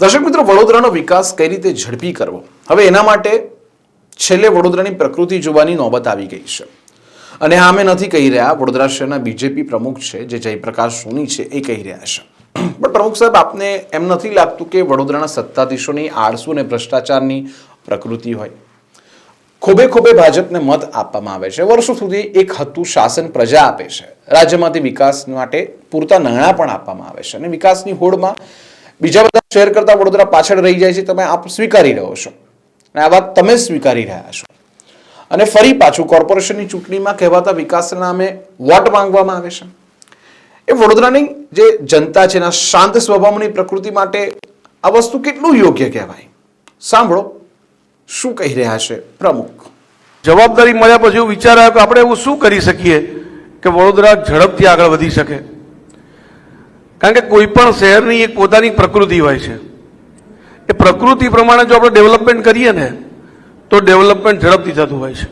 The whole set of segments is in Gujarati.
દર્શક મિત્રો, વડોદરાનો વિકાસ કઈ રીતે ઝડપી કરવો, હવે એના માટે છેલ્લે વડોદરાની પ્રકૃતિ જોવાની નોબત આવી ગઈ છે. અને હા, અમે નથી કહી રહ્યા, વડોદરા શહેરના બીજેપી પ્રમુખ છે જે જયપ્રકાશ સોની છે એ કહી રહ્યા છે. પણ પ્રમુખ સાહેબ, આપને એમ નથી લાગતું કે વડોદરાના સત્તાધીશોની આળસુ અને ભ્રષ્ટાચારની પ્રકૃતિ હોય? ખોબે ખોબે ભાજપને મત આપવામાં આવે છે, વર્ષો સુધી એક હતું શાસન પ્રજા આપે છે, રાજ્યમાંથી વિકાસ માટે પૂરતા નાણાં પણ આપવામાં આવે છે અને વિકાસની હોડમાં બીજા બધા શહેર કરતા વડોદરા પાછળ રહી જાય છે. તમે આપ સ્વીકારી રહ્યો છો અને આ વાત તમે સ્વીકારી રહ્યા છો. અને ફરી પાછું કોર્પોરેશનની ચૂંટણીમાં કહેવાતા વિકાસના નામે વોટ માંગવામાં આવે છે. એ વડોદરાની જે જનતા છે એના શાંત સ્વભાવની પ્રકૃતિ માટે આ વસ્તુ કેટલું યોગ્ય કહેવાય? સાંભળો શું કહી રહ્યા છે પ્રમુખ. જવાબદારી મળ્યા પછી એવું વિચાર આવ્યો કે આપણે એવું શું કરી શકીએ કે વડોદરા ઝડપથી આગળ વધી શકે. કારણ કે કોઈ પણ શહેરની એક પોતાની પ્રકૃતિ હોય છે. એ પ્રકૃતિ પ્રમાણે જો આપણે ડેવલપમેન્ટ કરીએ ને તો ડેવલપમેન્ટ ઝડપથી થતું હોય છે.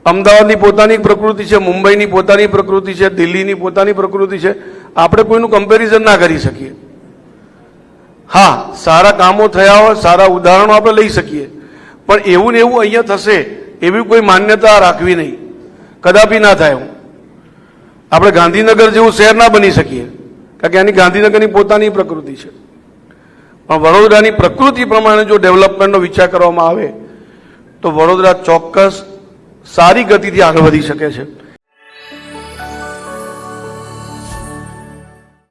અમદાવાદની પોતાની પ્રકૃતિ છે, મુંબઈની પોતાની પ્રકૃતિ છે, દિલ્હીની પોતાની પ્રકૃતિ છે. આપણે કોઈનું કમ્પેરિઝન ના કરી શકીએ. હા, સારા કામો થયા હોય, સારા ઉદાહરણો આપણે લઈ શકીએ, પણ એવું ને એવું અહીંયા થશે એવી કોઈ માન્યતા રાખવી નહીં, કદાપી ના થાય. આપણે ગાંધીનગર જેવું શહેર ના બની શકીએ, કારણ કે એની ગાંધીનગરની પોતાની પ્રકૃતિ છે. પણ વડોદરાની પ્રકૃતિ પ્રમાણે જો ડેવલપમેન્ટનો વિચાર કરવામાં આવે તો વડોદરા ચોક્કસ સારી ગતિથી આગળ વધી શકે છે.